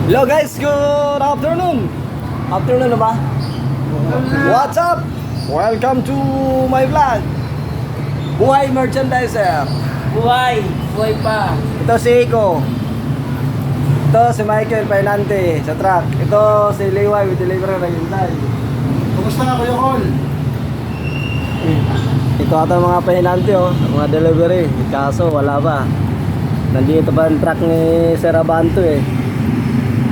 Hello guys, good afternoon. Afternoon na ba? What's up? Welcome to my vlog. Buhay Merchandiser. Buhay! Buhay pa! Ito si Iko. Ito si Michael Painante sa truck. Ito si Liway with delivery ng Hyundai. Kumusta ka, Kuya Col? Ito ata mga Painante mga delivery. Kaso wala pa. Nandito pa ang truck ni Sir Abanto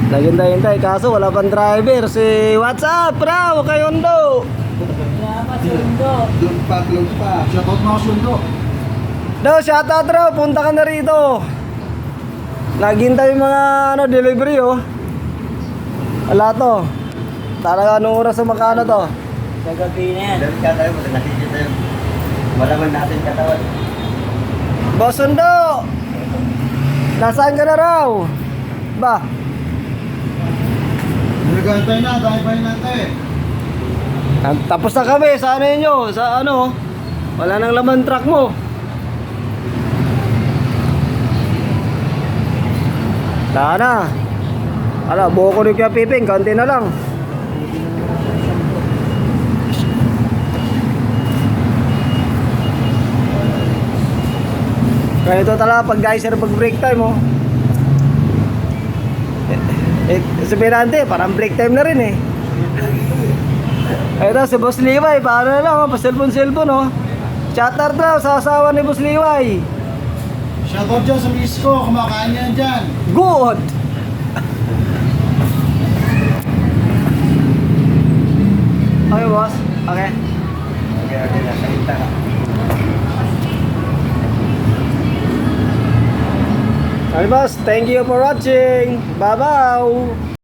Naghintay-hintay kaso wala pang driver. Si what's up bro? Kayondo. Salamat sa mundo! Lumpa. Shoutout mga sundo. No, shoutout raw, punta ka na rito. Naghintay yung mga delivery Wala to. Talaga anong oras sa makano to? Sa gabi na yan. Dahil ka tayo, nakikita yun. Malaman natin katawan. Boss Sundo! Nasaan ka na raw? Ba? Nagantay na, dahil pa natin. Tapos na kami, sa ano nyo? Sa ano? Wala nang laman truck mo. Sana. Ala, buo ko ni Kuya Piping, konti na lang. Kaya ito talaga pag guys pag break time sabihin natin, parang break time na rin Ito si Boss Liway, paano na lang pa-cellphone Chatter daw sa asawa ni Boss Liway. Shoutout dyan sa miss ko, kumakain yan dyan. Good! Okay boss, okay. Okay, nasalita ka. Okay boss, thank you for watching. Bye-bye!